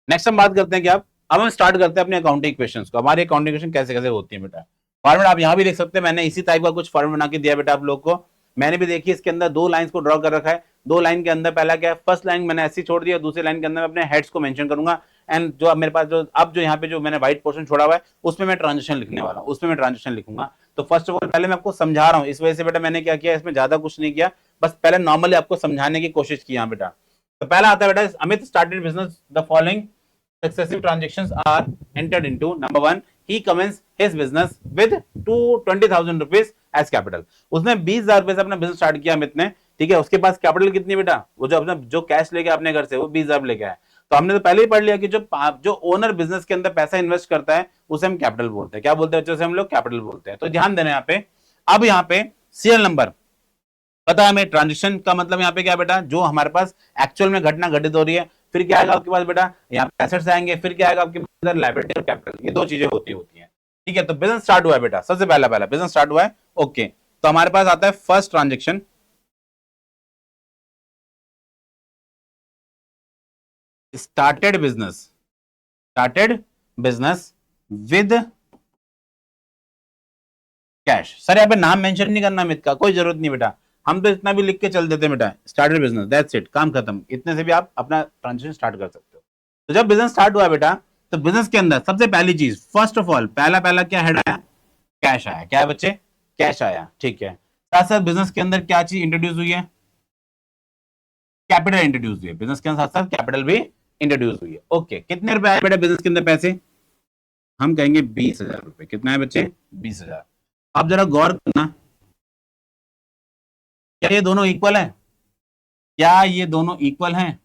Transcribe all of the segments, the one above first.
Next हम बात करते हैं कि अब हम स्टार्ट करते हैं अपने अकाउंटिंग इक्वेशंस को। हमारी अकाउंटिंग इक्वेशन कैसे कैसे होती है बेटा। फॉर्मेट आप यहाँ भी देख सकते हैं, मैंने इसी टाइप का कुछ फॉर्मेट बना के दिया बेटा आप लोग को। मैंने भी देखिए इसके अंदर दो लाइंस को ड्रॉ कर रखा है। दो लाइन के अंदर पहला क्या है, फर्स्ट लाइन मैंने ऐसी छोड़ दिया, दूसरी लाइन के अंदर मैं अपने हेड्स को मेंशन करूंगा। एंड जो अब मेरे पास जो यहाँ पे जो मैंने व्हाइट पोर्शन छोड़ा हुआ है उसमें मैं ट्रांजेक्शन लिखने वाला हूँ, उसमें मैं ट्रांजेक्शन लिखूंगा। तो फर्स्ट ऑफ ऑल पहले मैं आपको समझा रहा हूँ, इस वजह से बेटा मैंने क्या किया, इसमें ज्यादा कुछ नहीं किया, बस पहले नॉर्मली आपको समझाने की कोशिश की यहाँ बेटा। तो पहला आता है बेटा, Amit started business, the following successive transactions are entered into. Number one, he commenced his business with 20,000 rupees as capital. उसने 20,000 रुपए से अपना बिजनेस स्टार्ट किया अमित ने, ठीक है। उसके पास कैपिटल कितनी बेटा, वो जो अपना जो कैश लेके अपने घर से वो 20,000 लेके आया। तो हमने तो पहले ही पढ़ लिया कि जो ओनर बिजनेस के अंदर पैसा इन्वेस्ट करता है उसे हम कैपिटल बोलते हैं। क्या बोलते हैं बच्चों से हम लोग, कैपिटल बोलते हैं। तो ध्यान देना यहाँ पे। अब यहाँ पे सीरियल नंबर पता है हमें, ट्रांजेक्शन का मतलब यहाँ पे क्या बेटा, जो हमारे पास एक्चुअल में घटना घटित हो रही है। फिर क्या आएगा आपके पास बेटा, यहाँ पे एसेट्स आएंगे, फिर क्या आएगा आपके पास लायबिलिटी और कैपिटल, ये दो चीजें होती हैं, ठीक है। तो बिजनेस स्टार्ट हुआ है बेटा, सबसे पहला पहला बिजनेस स्टार्ट हुआ है, ओके। तो हमारे पास आता है first transaction, started business with cash. Sir यहाँ पे नाम मेंशन नहीं करना अमित का, कोई जरूरत नहीं बेटा, हम तो इतना भी लिख के चल देते बेटा, स्टार्टेड बिजनेस, दैट्स इट, काम खत्म। इतने से भी आप अपना ट्रांजेक्शन स्टार्ट कर सकते हो। तो जब बिजनेस स्टार्ट हुआ बेटा, तो बिजनेस के अंदर सबसे पहली चीज, फर्स्ट ऑफ ऑल पहला पहला क्या हेड आया, कैश आया। क्या है बच्चे, कैश आया, ठीक है। साथ साथ बिजनेस के अंदर क्या चीज इंट्रोड्यूस हुई है, कैपिटल इंट्रोड्यूस हुई है। बिजनेस के अंदर साथ साथ कैपिटल भी इंट्रोड्यूस हुई है, ओके। कितने रुपए आए बेटा बिजनेस के अंदर पैसे, हम कहेंगे 20,000 रुपए। कितना है बच्चे, 20,000। आप जरा गौर करना, क्या ये दोनों इक्वल है, क्या ये दोनों इक्वल हैं?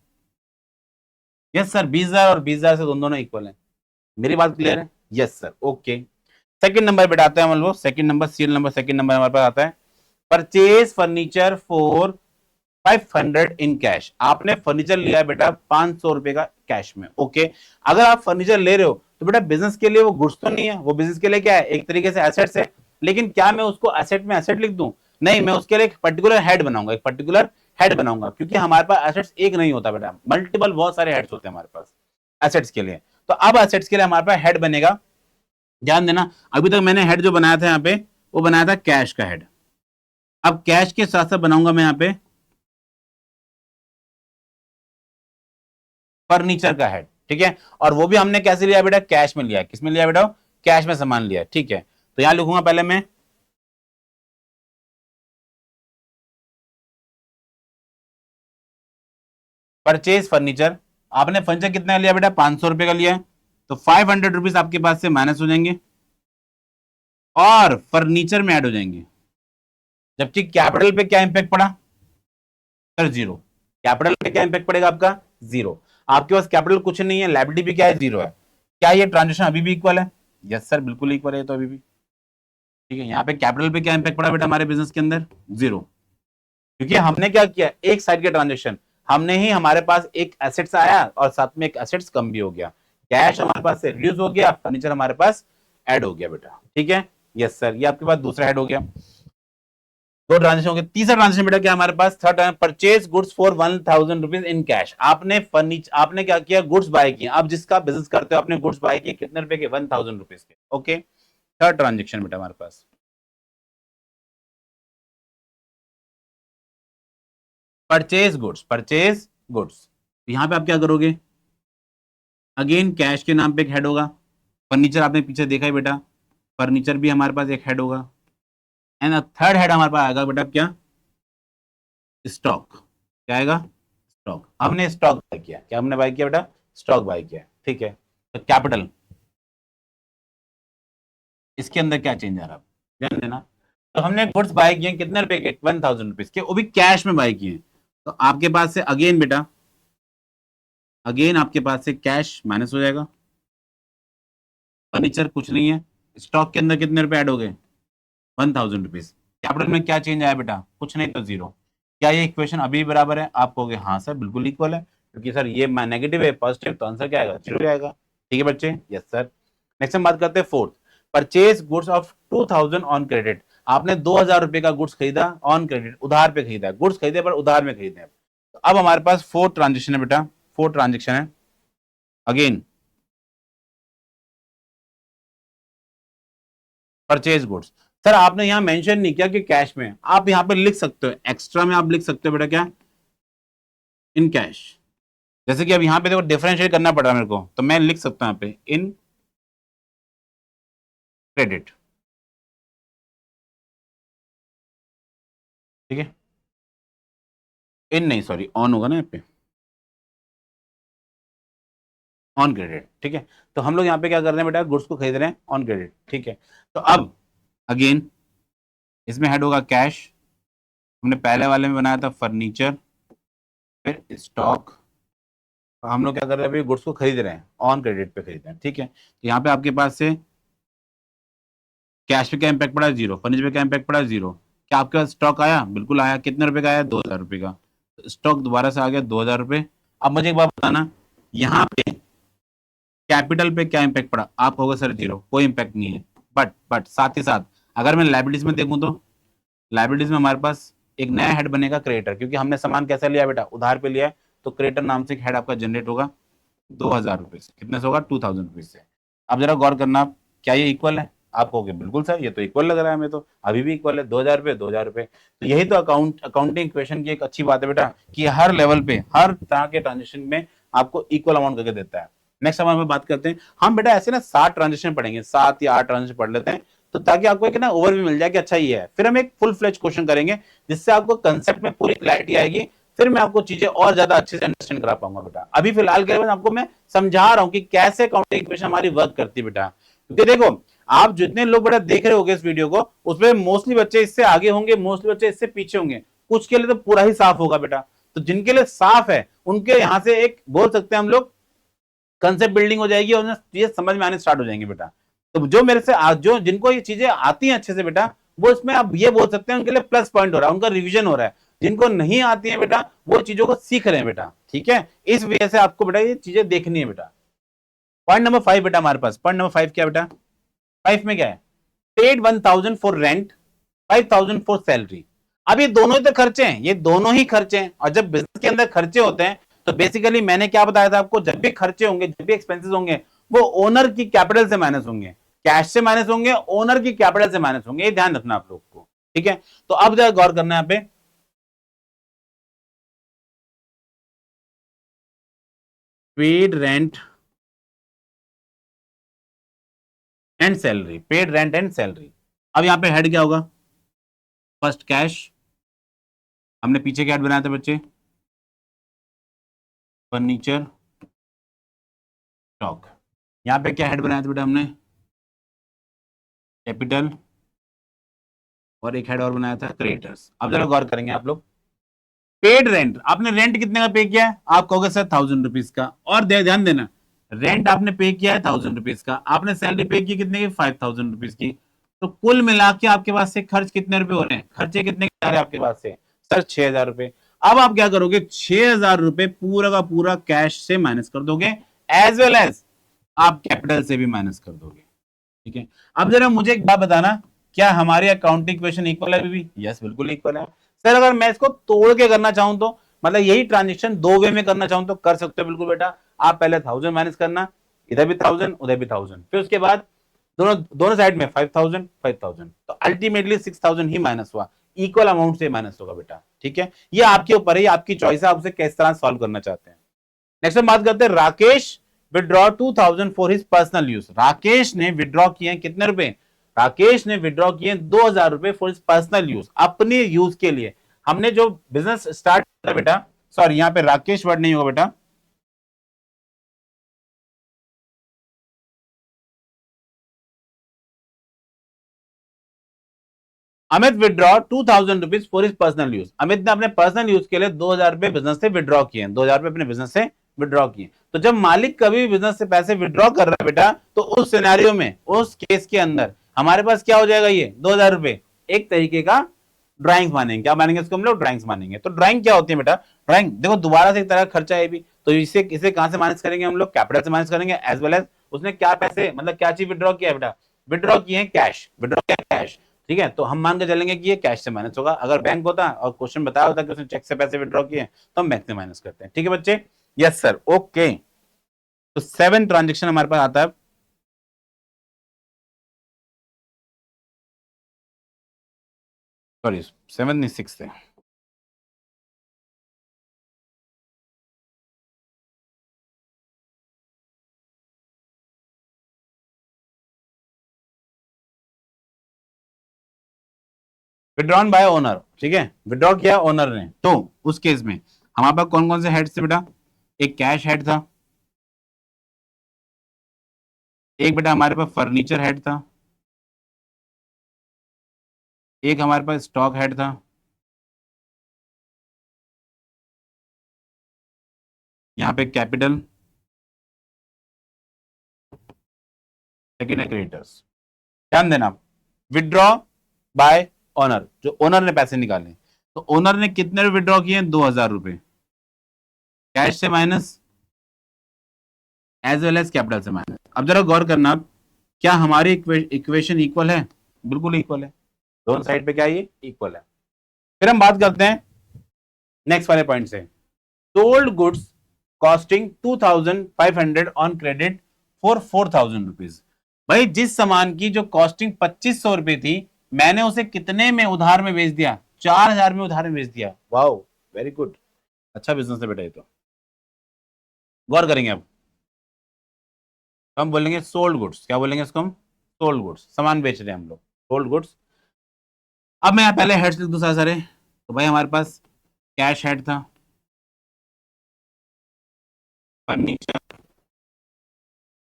यस सर, 20,000 और 20,000 से दोनों इक्वल हैं। मेरी बात क्लियर है? Yes sir, okay. Second number पे आते हैं हम लोग, second number, serial number second number हमारे पास आता है, purchase furniture for 500 in cash. आपने फर्नीचर लिया है बेटा 500 रुपए का कैश में, ओके। अगर आप फर्नीचर ले रहे हो तो बेटा बिजनेस के लिए वो गुड्स तो नहीं है, वो बिजनेस के लिए क्या है, एक तरीके से एसेट्स है। लेकिन क्या मैं उसको एसेट में एसेट लिख दूं? नहीं, मैं उसके लिए एक पर्टिकुलर हेड बनाऊंगा, एक पर्टिकुलर हेड बनाऊंगा, क्योंकि हमारे पास एसेट्स एक नहीं होता बेटा, मल्टीपल बहुत सारे हेड्स होते हैं हमारे पास एसेट्स के लिए। तो अब एसेट्स के लिए हमारे पास हेड बनेगा। ध्यान देना, अभी तक मैंने हेड जो बनाया था यहाँ पे, वो बनाया था कैश का हेड। अब कैश के साथ साथ बनाऊंगा मैं यहाँ पे फर्नीचर का हेड, ठीक है। और वो भी हमने कैसे लिया बेटा, कैश में लिया। किस में लिया बेटा, कैश में सामान लिया, ठीक है। तो यहां लिखूंगा पहले मैं परचेज फर्नीचर। आपने फर्नीचर कितना लिया बेटा, 500 रुपए का लिया है, तो 500 रुपीज आपके पास से माइनस हो जाएंगे और फर्नीचर में ऐड हो जाएंगे। जबकि कैपिटल पे क्या इंपैक्ट पड़ा सर, जीरो। कैपिटल पे क्या इंपैक्ट पड़ेगा आपका, जीरो। आपके पास कैपिटल कुछ नहीं है, लायबिलिटी भी क्या है, जीरो है। क्या ये ट्रांजेक्शन अभी भी इक्वल है? यस सर, बिल्कुल इक्वल है तो अभी भी, ठीक है। यहाँ पे कैपिटल पे क्या इंपैक्ट पड़ा बेटा हमारे बिजनेस के अंदर, जीरो। क्योंकि हमने क्या किया, एक साइड के ट्रांजेक्शन हमने ही, हमारे पास एक एसेट्स आया और साथ में एक एसेट्स कम भी हो गया। कैश हमारे पास से रिड्यूस हो गया, फर्नीचर हमारे पास ऐड हो गया बेटा, ठीक है। यस सर, ये आपके पास दूसरा ऐड हो गया। दो ट्रांजेक्शन हो गए। तीसरा ट्रांजेक्शन बेटा क्या हमारे पास, third, purchase goods for 1,000 rupees in cash. आपने फर्नीचर, आपने क्या किया, गुड्स बाय किया। आप जिसका बिजनेस करते हो आपने गुड्स बाय किए, कितने रुपए के, 1,000 रुपीज के, ओके। थर्ड ट्रांजेक्शन बेटा हमारे पास परचेज गुड्स। यहां पे आप क्या करोगे, अगेन कैश के नाम पे एक हेड होगा। फर्नीचर आपने पीछे देखा है बेटा, फर्नीचर भी हमारे पास एक हेड होगा। एंड थर्ड हेड हमारे पास आएगा बेटा क्या, स्टॉक। क्या आएगा, स्टॉक। हमने स्टॉक बाय किया, क्या हमने बाय किया बेटा, स्टॉक बाय किया, ठीक है। तो कैपिटल, इसके अंदर क्या चेंज आ रहा है, ध्यान देना। तो हमने गुड्स बाय किए कितने रुपए के, 1,000 रुपीज के, वो भी कैश में बाय किए। तो आपके पास से अगेन बेटा, अगेन आपके पास से कैश माइनस हो जाएगा, फर्नीचर कुछ नहीं है, स्टॉक के अंदर कितने रुपए ऐड हो गए, 1,000 रुपीज। कैपिटल में क्या चेंज आया बेटा, कुछ नहीं तो जीरो। क्या ये इक्वेशन अभी बराबर है? आप कहोगे हाँ सर बिल्कुल इक्वल है, क्योंकि सर ये नेगेटिव है पॉजिटिव, तो आंसर क्या आएगा, जीरो आएगा, ठीक है बच्चे। Yes sir. नेक्स्ट हम बात करते हैं fourth, purchase goods of 2,000 on credit. आपने 2,000 रुपए का गुड्स खरीदा ऑन क्रेडिट, उधार पे खरीदा, गुड्स खरीदे पर उधार में खरीदे। तो अब हमारे पास फोर्थ ट्रांजेक्शन है बेटा, फोर्थ ट्रांजेक्शन है, अगेन परचेज गुड्स। सर आपने यहां मेंशन नहीं किया कि कैश में, आप यहां पे लिख सकते हो, एक्स्ट्रा में आप लिख सकते हो बेटा क्या, इन कैश। जैसे कि अब यहां पे देखो डिफरेंशिएट करना पड़ रहा है मेरे को, तो मैं लिख सकता हूं यहां पे इन क्रेडिट, ठीक है। इन नहीं, सॉरी ऑन होगा ना यहाँ पे, ऑन क्रेडिट, ठीक है। तो हम लोग यहाँ पे क्या कर रहे हैं बेटा, गुड्स को खरीद रहे हैं ऑन क्रेडिट, ठीक है। तो अब अगेन इसमें हेड होगा कैश, हमने पहले वाले में बनाया था फर्नीचर, फिर स्टॉक। हम लोग क्या कर रहे हैं, अभी गुड्स को खरीद रहे हैं, ऑन क्रेडिट पे खरीद रहे हैं, ठीक है। तो यहाँ पे आपके पास से कैश पे क्या इम्पैक्ट पड़ा, जीरो। फर्नीचर पे क्या इम्पैक्ट पड़ा, जीरो। क्या आपके पास स्टॉक आया, बिल्कुल आया। कितने रुपए का आया, 2,000 रुपए का। स्टॉक दोबारा से आ गया 2,000 रुपए। अब मुझे एक बात बताना, यहाँ पे कैपिटल पे क्या इम्पैक्ट पड़ा, आप होगा सर जीरो, कोई इम्पैक्ट नहीं है। बट साथ ही साथ अगर मैं लाइबिलिटीज में देखूं तो लाइबिलिटीज में हमारे पास एक नया हेड बनेगा क्रेडिटर, क्योंकि हमने सामान कैसा लिया बेटा, उधार पे लिया है। तो क्रेडिटर नाम से एक हेड आपका जनरेट होगा 2,000 रुपए से। कितने से होगा, 2,000 रुपीज से। अब जरा गौर करना आप, क्या ये इक्वल है, आप कहोगे बिल्कुल सर ये तो इक्वल लग रहा है हमें, तो अभी भी इक्वल है, 2,000 रुपए 2,000 रुपए। तो यही तो अकाउंटिंग इक्वेशन की एक अच्छी बात है बेटा, कि हर लेवल पे हर तरह के ट्रांजेक्शन में आपको इक्वल अमाउंट करके देता है। नेक्स्ट हम बात करते हैं, हम बेटा ऐसे ना 7 ट्रांजेक्शन पढ़ेंगे, 7 या 8 ट्रांजेक्शन पढ़ लेते हैं, तो ताकि आपको एक ना ओवरव्यू मिल जाए कि अच्छा ये है। फिर हम एक फुल फ्लेज क्वेश्चन करेंगे, जिससे आपको कंसेप्ट में पूरी क्लैरिटी आएगी। फिर मैं आपको चीजें और ज्यादा अच्छे से अंडरस्टैंड करा पाऊंगा बेटा। अभी फिलहाल के लिए आपको मैं समझा रहा हूं कि कैसे अकाउंटिंग इक्वेशन हमारी वर्क करती है बेटा। क्योंकि देखो, आप जितने लोग बेटा देख रहे होंगे इस वीडियो को, उसमें मोस्टली बच्चे इससे आगे होंगे, मोस्टली बच्चे इससे पीछे होंगे, कुछ के लिए तो पूरा ही साफ होगा बेटा। तो जिनके लिए साफ है, उनके यहां से एक बोल सकते हैं हम लोग कंसेप्ट बिल्डिंग हो जाएगी, और चीजें समझ में आने स्टार्ट हो जाएंगे बेटा। तो जो मेरे से जो जिनको ये चीजें आती हैं अच्छे से बेटा, वो इसमें आप ये बोल सकते हैं उनके लिए प्लस पॉइंट हो रहा है, उनका रिवीजन हो रहा है। जिनको नहीं आती है बेटा, वो चीजों को सीख रहे हैं बेटा, ठीक है। इस वजह से आपको बेटा ये चीजें देखनी है बेटा। पॉइंट नंबर 5 बेटा हमारे पास, पॉइंट नंबर 5 क्या बेटा, 5 में क्या है, paid 1,000 for rent, 5,000 for salary. अब ये दोनों ही तो खर्चे हैं, ये दोनों ही खर्चे हैं। और जब बिजनेस के अंदर खर्चे होते हैं, तो बेसिकली मैंने क्या बताया था आपको, जब भी खर्चे होंगे, जब भी एक्सपेंसेस होंगे, वो ओनर की कैपिटल से माइनस होंगे, कैश से माइनस होंगे, ओनर की कैपिटल से माइनस होंगे। ये ध्यान रखना आप लोग को, ठीक है। तो अब जरा गौर करना है यहाँ पे, paid rent and salary, paid rent and salary. अब यहाँ पे हेड क्या होगा, फर्स्ट कैश, हमने पीछे क्या हेड बनाया था बच्चे, फर्नीचर, स्टॉक। यहाँ पे क्या हेड बनाया था बेटा हमने, कैपिटल, और एक हेड और बनाया था क्रेडिटर्स। अब जरा गौर करेंगे आप लोग, पेड रेंट, आपने रेंट कितने का पे किया है, आप कहोगे सर 1,000 रुपीज का। और ध्यान देना, रेंट आपने पे किया है 1,000 रुपीज का, आपने सैलरी पे की कितने की, 5,000 रुपीज की। तो कुल मिला के आपके पास से खर्च कितने रुपए हो रहे हैं, खर्चे कितने के आ रहे हैं आपके पास से, सर 6,000 रुपए। अब आप क्या करोगे, 6,000 रुपए पूरा का पूरा कैश से माइनस कर दोगे, एज वेल एज आप कैपिटल से भी माइनस कर दोगे, ठीक है। अब जरा मुझे एक बात बताना, क्या हमारे अकाउंटिंग इक्वेशन इक्वल है अभी भी, यस बिल्कुल इक्वल है। सर अगर मैं इसको तोड़ के करना चाहूं तो, मतलब यही ट्रांजेक्शन दो वे में करना चाहूं तो कर सकते हो बिल्कुल बेटा। आप पहले 1,000 माइनस करना, इधर भी 1,000 उधर भी 1,000, फिर उसके बाद दोनों दोनों साइड में 5,000 5,000, तो अल्टीमेटली 6,000 ही माइनस हुआ, इक्वल अमाउंट से माइनस होगा बेटा, ठीक है। ये आपके ऊपर है, आपकी चॉइस है, आप उसे किस तरह सॉल्व करना चाहते हैं। नेक्स्ट हम बात करते हैं, Rakesh withdraw 2,000 for his personal use. Rakesh ने विड्रॉ किए कितने रुपए, राकेश ने विड्रॉ किए 2,000 रुपए फॉर हिज पर्सनल यूज, अपने यूज के लिए। हमने जो बिजनेस स्टार्ट किया बेटा, सॉरी यहाँ पे राकेश वर्ड नहीं होगा बेटा, Amit withdraw 2,000 rupees for his personal use. Amit ने अपने पर्सनल यूज के लिए 2,000 रुपए बिजनेस से विड्रॉ किए, 2,000 रुपए अपने बिजनेस से विड्रॉ किए। तो जब मालिक कभी बिजनेस से पैसे विड्रॉ कर रहा है बेटा, तो उस सिनेरियो में, उस केस के अंदर हमारे पास क्या हो जाएगा, ये 2,000 रुपए एक तरीके का ड्राइंग्स मानेंगे। क्या मानेंगे इसको हम लोग, ड्राइंग्स मानेंगे। तो ड्राइंग क्या होती है बेटा, ड्राइंग देखो दोबारा से एक तरह का खर्चा है भी, तो इसे इसे कहां से माइनस करेंगे हम लोग, कैपिटल से माइनस करेंगे, एज वेल एज उसने क्या पैसे, मतलब क्या चीज विड्रॉ किया बेटा, विड्रॉ किए कैश, विड्रॉ किया कैश, ठीक है। तो हम मान के चलेंगे कि ये कैश से माइनस होगा। अगर बैंक होता और क्वेश्चन बताया होता कि उसने चेक से पैसे विड्रॉ किए, तो हम बैंक से माइनस करते हैं, ठीक है बच्चे। Yes sir, okay. तो 7 ट्रांजेक्शन हमारे पास आता है। सॉरी 7 नहीं 6 है। विड्रॉन बाय ओनर, ठीक है, विड्रॉ किया ओनर ने, तो उस केस में हमारे पास कौन कौन से हेड्स थे बेटा? एक कैश हेड था, एक बेटा हमारे पास फर्नीचर हेड था, एक हमारे पास स्टॉक हेड था, यहाँ पे कैपिटल, सेकेंड है क्रेडिटर्स। ध्यान देना, विड्रॉ बाय ओनर, जो ओनर ने पैसे निकाले, तो ओनर ने कितने विड्रॉ किए? 2,000 रुपए, कैश से minus as well as capital से माइनस। अब जरा गौर करना, क्या हमारी इक्वेशन इक्वल है? बिल्कुल इक्वल है, दोनों साइड पे क्या है, ये इक्वल है। फिर हम बात करते हैं नेक्स्ट वाले पॉइंट से, sold goods costing 2,500 on credit for 4,000 rupees. भाई जिस सामान की जो कॉस्टिंग 2,500 रुपए थी, मैंने उसे कितने में उधार में बेच दिया? 4,000 में उधार में बेच दिया। वाओ, वेरी गुड, अच्छा बिजनेस है बेटा ये तो। गौर करेंगे अब, हम बोलेंगे सोल्ड गुड्स, क्या बोलेंगे इसको हम? सोल्ड गुड्स, सामान बेच रहे हैं हम लोग, सोल्ड गुड्स। अब मैं यहाँ पहले हेड्स लिख दूँ सारे सारे, तो भाई हमारे पास कैश हेड था, फर्नीचर,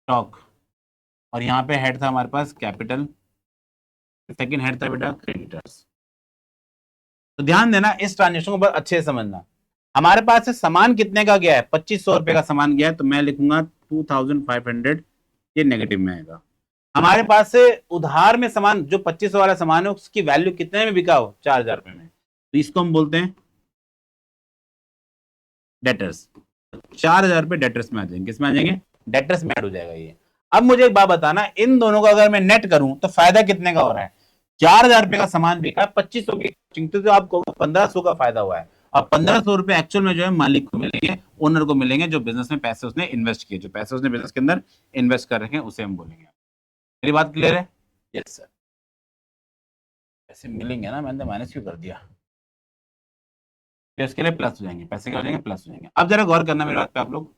स्टॉक, और यहाँ पे हेड था हमारे पास कैपिटल, सेकंड हेड था बेटा क्रेडिटर्स। तो ध्यान देना, इस ट्रांजेक्शन को बहुत अच्छे से समझना। हमारे पास से सामान कितने का गया है? 2,500 रुपए का सामान गया है, तो मैं लिखूंगा 2,500, ये नेगेटिव में आएगा। हमारे पास से उधार में सामान, जो 2,500 वाला सामान है, उसकी वैल्यू कितने में बिका हो? 4,000 रुपए में, तो इसको हम बोलते हैं डेटर्स। 4,000 रुपए डेटर्स में आ जाएंगे, किसमें आ जाएंगे? डेटर्स में ऐड हो जाएगा ये। अब मुझे एक बात बताना, इन दोनों का अगर मैं नेट करूं तो फायदा कितने का हो रहा है? 4,000 रुपए का सामान बिका, 2,500 की चिंता, तो आपको 1,500 का फायदा हुआ है। और 1,500 रुपए एक्चुअल में जो है मालिक को मिलेंगे, ओनर को मिलेंगे, जो बिजनेस में पैसे उसने इन्वेस्ट किए, जो पैसे उसने बिजनेस के अंदर इन्वेस्ट कर रखे हैं, उसे हम बोलेंगे। मेरी बात क्लियर है? Yes sir. पैसे मिलेंगे ना, मैंने माइनस क्यों कर दिया? तो इसके लिए प्लस हो जाएंगे, पैसे क्या हो जाएंगे? प्लस हो जाएंगे। अब जरा गौर करना मेरी बात पे आप लोग,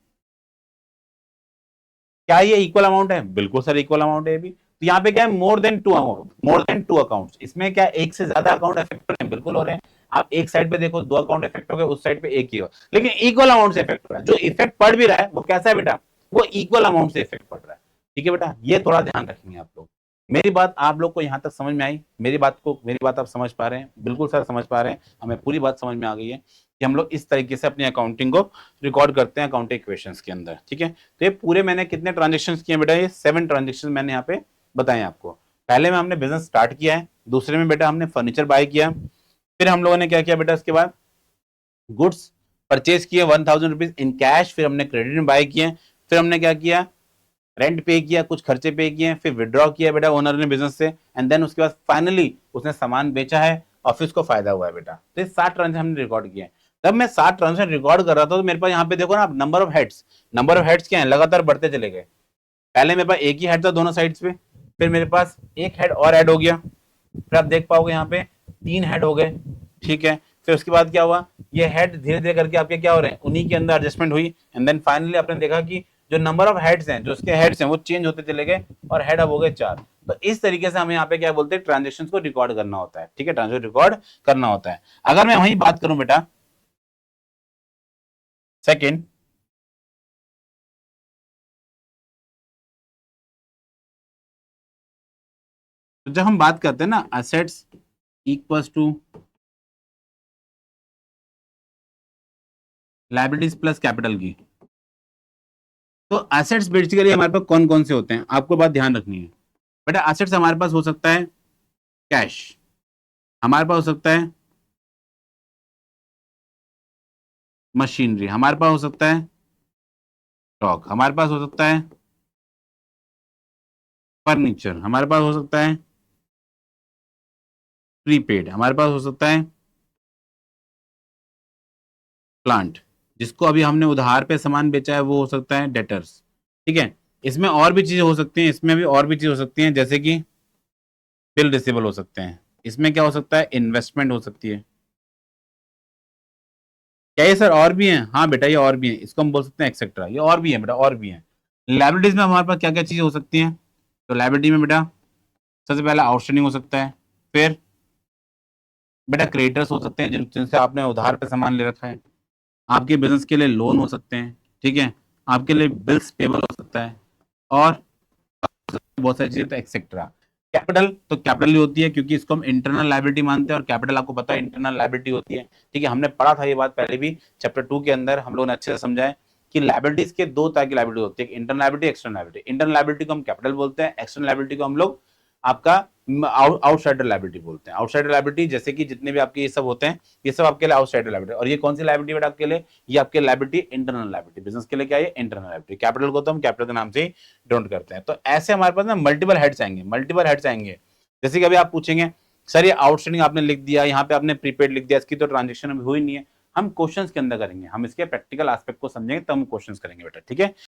क्या ये इक्वल अमाउंट है? बिल्कुल सर इक्वल अमाउंट है भी। तो यहाँ पे क्या है? More than two amount, more than two accounts. इसमें क्या एक से ज्यादा अकाउंट इफेक्ट हो रहे हैं? बिल्कुल हो रहे हैं। आप एक साइड पे देखो 2 अकाउंट इफेक्ट हो गए, उस साइड पे एक ही हो, लेकिन इक्वल अमाउंट से इफेक्ट हो रहा है। जो इफेक्ट पड़ भी रहा है वो कैसा है बेटा? वो इक्वल अमाउंट से इफेक्ट पड़ रहा है। ठीक है बेटा, ये थोड़ा ध्यान रखेंगे आप लोग। मेरी बात आप लोग को यहाँ तक समझ में आई? मेरी बात आप समझ पा रहे हैं? बिल्कुल सर समझ पा रहे हैं, हमें पूरी बात समझ में आ गई है कि हम लोग इस तरीके से अपनी अकाउंटिंग को रिकॉर्ड करते हैं अकाउंटिंग इक्वेशंस के अंदर। ठीक है, तो ये पूरे मैंने कितने ट्रांजेक्शन किए बेटा? ये 7 ट्रांजेक्शन मैंने यहाँ पे बताए आपको। पहले में हमने बिजनेस स्टार्ट किया है, दूसरे में बेटा हमने फर्नीचर बाय किया, फिर हम लोगों ने क्या किया बेटा? इसके बाद गुड्स परचेज किए 1,000 रुपीज इन कैश, फिर हमने क्रेडिट में बाय किए, फिर हमने क्या किया? रेंट पे किया, कुछ खर्चे पे किए, फिर विड्रॉ किया बेटा ओनर ने बिजनेस से, एंड देन उसके बाद फाइनली उसने सामान बेचा है और फिर उसको फायदा हुआ है बेटा। तो ये 7 ट्रांजेक्शन हमने रिकॉर्ड किए। जब मैं 7 ट्रांजेक्शन रिकॉर्ड कर रहा था, तो मेरे पास यहाँ पे देखो ना, number of heads, number of heads क्या है? लगातार बढ़ते चले गए। पहले मेरे पास एक ही हेड था दोनों साइड्स पे, फिर मेरे पास एक हेड और ऐड हो गया, फिर आप देख पाओगे यहाँ पे 3 हेड हो गए। ठीक है, फिर उसके बाद क्या हुआ? ये हेड धीरे धीरे करके आपके क्या हो रहे हैं? उन्हीं के अंदर एडजस्टमेंट हुई, एंड देन फाइनली आपने देखा कि जो नंबर ऑफ हेड्स हैं, जो उसके हेड्स हैं, वो चेंज होते चले गए और हेड अब हो गए 4। तो इस तरीके से हमें यहाँ पे क्या बोलते हैं? ट्रांजेक्शन को रिकॉर्ड करना होता है। ठीक है, ट्रांजेक्शन रिकॉर्ड करना होता है। अगर मैं वही बात करूं बेटा सेकेंड, तो जब हम बात करते हैं ना assets equals to liabilities plus capital की, तो एसेट्स बेसिकली हमारे पास कौन कौन से होते हैं? आपको बात ध्यान रखनी है बेटा। एसेट्स हमारे पास हो सकता है कैश, हमारे पास हो सकता है मशीनरी, हमारे पास हो सकता है स्टॉक, हमारे पास हो सकता है फर्नीचर, हमारे पास हो सकता है प्रीपेड, हमारे पास हो सकता है प्लांट, जिसको अभी हमने उधार पे सामान बेचा है वो हो सकता है डेटर्स। ठीक है। इसमें और भी चीजें हो सकती हैं, इसमें भी और भी चीज हो सकती हैं, जैसे कि बिल रिसीवेबल हो सकते हैं। इसमें क्या हो सकता है, इन्वेस्टमेंट हो सकती है। क्या ये सर और भी हैं? हाँ बेटा ये और भी है, इसको हम बोल सकते हैं एक्सेट्रा, ये और भी है बेटा, और भी है। लाइबिलिटीज में हमारे पास क्या क्या चीजें हो सकती हैं, तो लाइबिलिटी में बेटा सबसे पहला आउटस्टैंडिंग हो सकता है, फिर बेटा क्रेडिटर्स हो सकते हैं जिनसे आपने उधार पे सामान ले रखा है, आपके बिजनेस के लिए लोन हो सकते हैं, ठीक है, आपके लिए बिल्स पेबल हो सकता है, और बहुत सारी चीजें, तो एक्सेट्रा। कैपिटल, तो कैपिटल ही होती है क्योंकि इसको हम इंटरनल लाइबिलिटी मानते हैं, और कैपिटल आपको पता है इंटरनल लाइबिलिटी होती है, ठीक है। हमने पढ़ा था ये बात पहले भी, चैप्टर 2 के अंदर हम लोगों ने अच्छे से समझा है कि लाइबिलिटीज के दो तरह की लाइबिलिटी होती है, internal liability, external liability. Internal liability को हम कैपिटल बोलते हैं, एक्सटर्नल लाइबिलिटी को हम लोग आपका आउटसाइडर लाइबिलिटी बोलते हैं। आउटसाइडर लाइबिलिटी जैसे कि जितने भी आपके ये सब होते हैं, ये सब आपके लिए आउटसाइडर लाइबिलिटी। और ये कौन सी लाइबिलिटी बेटा आपके लिए, ये आपके लाइबिलिटी इंटरनल लाइबिलिटी। बिजनेस के लिए क्या है, इंटरनल लाइबिलिटी। कैपिटल को तो हम कैपिटल के नाम से ही डोंट करते हैं। तो ऐसे हमारे पास ना मल्टीपल हेड्स आएंगे, मल्टीपल हेड्स आएंगे। जैसे कि अभी आप पूछेंगे सर ये आउटस्टैंडिंग आपने लिख दिया, यहाँ पे आपने प्रीपेड लिख दिया, इसकी तो ट्रांजेक्शन अभी हुई नहीं है। हम क्वेश्चंस के अंदर करेंगे, हम इसके प्रैक्टिकल एस्पेक्ट को समझेंगे तब हम क्वेश्चंस करेंगे बेटा, ठीक है।